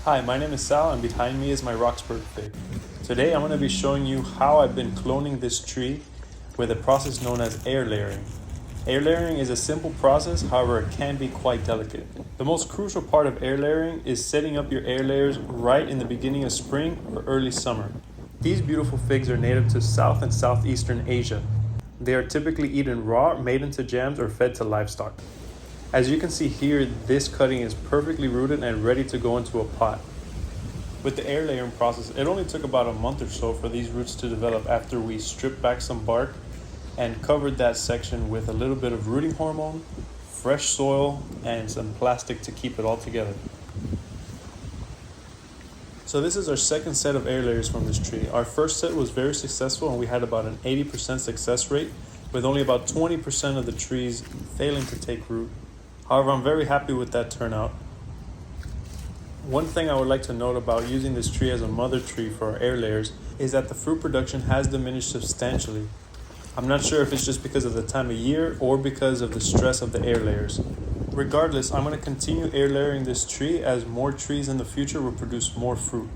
Hi, my name is Sal and behind me is my Roxburgh fig. Today I'm going to be showing you how I've been cloning this tree with a process known as air layering. Air layering is a simple process, however it can be quite delicate. The most crucial part of air layering is setting up your air layers right in the beginning of spring or early summer. These beautiful figs are native to South and Southeastern Asia. They are typically eaten raw, made into jams, or fed to livestock. As you can see here, this cutting is perfectly rooted and ready to go into a pot. With the air layering process, it only took about a month or so for these roots to develop after we stripped back some bark and covered that section with a little bit of rooting hormone, fresh soil, and some plastic to keep it all together. So this is our second set of air layers from this tree. Our first set was very successful and we had about an 80% success rate, with only about 20% of the trees failing to take root. However, I'm very happy with that turnout. One thing I would like to note about using this tree as a mother tree for our air layers is that the fruit production has diminished substantially. I'm not sure if it's just because of the time of year or because of the stress of the air layers. Regardless, I'm going to continue air layering this tree as more trees in the future will produce more fruit.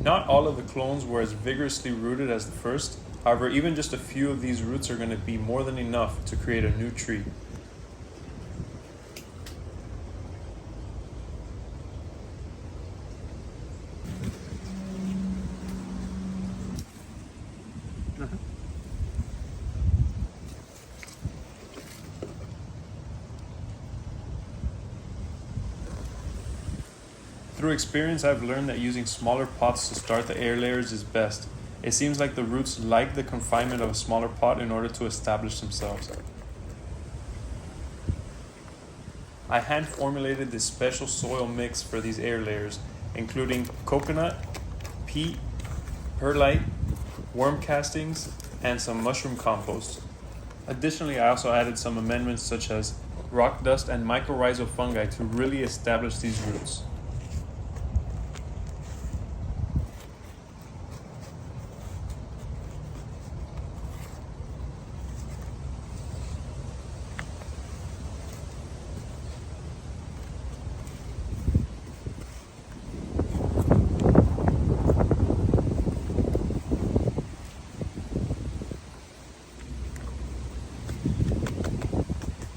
Not all of the clones were as vigorously rooted as the first. However, even just a few of these roots are going to be more than enough to create a new tree. Through experience, I've learned that using smaller pots to start the air layers is best. It seems like the roots like the confinement of a smaller pot in order to establish themselves. I hand formulated this special soil mix for these air layers, including coconut, peat, perlite, worm castings, and some mushroom compost. Additionally, I also added some amendments such as rock dust and mycorrhizal fungi to really establish these roots.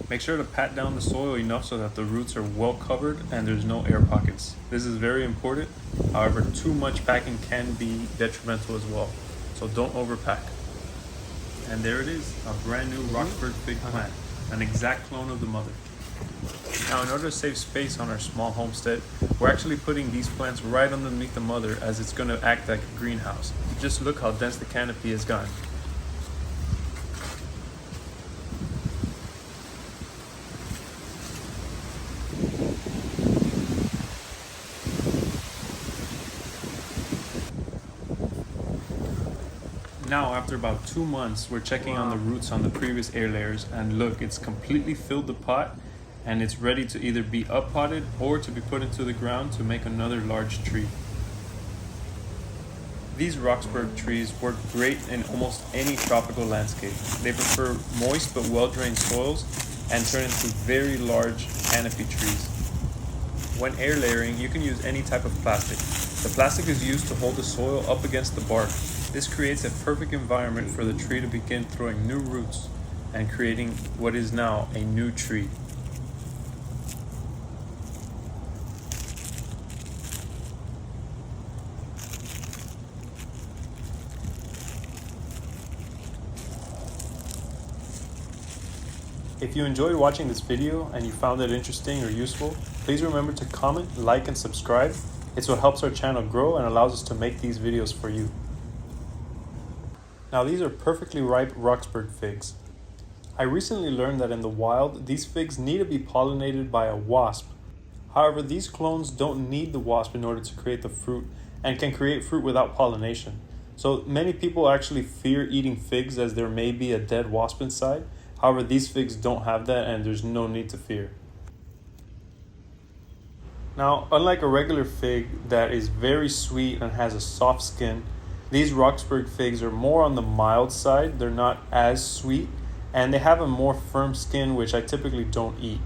Make sure to pat down the soil enough so that the roots are well covered and there's no air pockets. This is very important. However, too much packing can be detrimental as well, so don't overpack. And there it is, a brand new Roxburgh fig plant, an exact clone of the mother. Now, in order to save space on our small homestead, we're actually putting these plants right underneath the mother as it's going to act like a greenhouse. Just look how dense the canopy has gotten. Now, after about 2 months, we're checking on the roots on the previous air layers, and look, it's completely filled the pot and it's ready to either be up-potted or to be put into the ground to make another large tree. These Roxburgh trees work great in almost any tropical landscape. They prefer moist but well-drained soils and turn into very large canopy trees. When air layering, you can use any type of plastic. The plastic is used to hold the soil up against the bark. This creates a perfect environment for the tree to begin throwing new roots and creating what is now a new tree. If you enjoyed watching this video and you found it interesting or useful, please remember to comment, like, and subscribe. It's what helps our channel grow and allows us to make these videos for you. Now, these are perfectly ripe Roxburgh figs. I recently learned that in the wild, these figs need to be pollinated by a wasp. However, these clones don't need the wasp in order to create the fruit and can create fruit without pollination. So many people actually fear eating figs as there may be a dead wasp inside. However, these figs don't have that and there's no need to fear. Now, unlike a regular fig that is very sweet and has a soft skin, these Roxburgh figs are more on the mild side. They're not as sweet and they have a more firm skin, which I typically don't eat.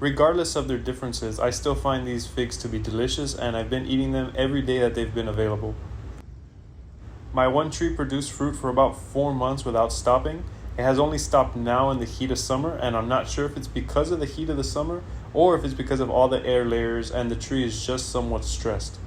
Regardless of their differences, I still find these figs to be delicious, and I've been eating them every day that they've been available. My one tree produced fruit for about 4 months without stopping. It has only stopped now in the heat of summer, and I'm not sure if it's because of the heat of the summer or if it's because of all the air layers and the tree is just somewhat stressed.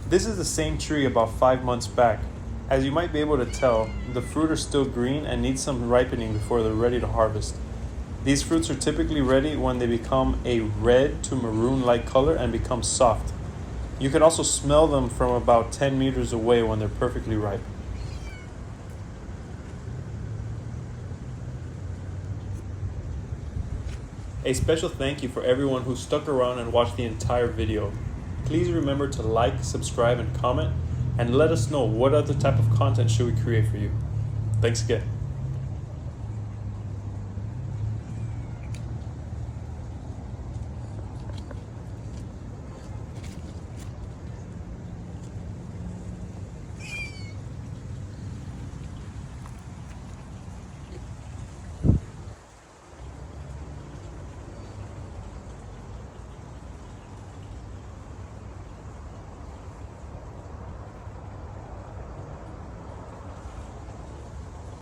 This is the same tree about 5 months back. As you might be able to tell, the fruit are still green and need some ripening before they're ready to harvest. These fruits are typically ready when they become a red to maroon-like color and become soft. You can also smell them from about 10 meters away when they're perfectly ripe. A special thank you for everyone who stuck around and watched the entire video. Please remember to like, subscribe, and comment, and let us know what other type of content should we create for you. Thanks again.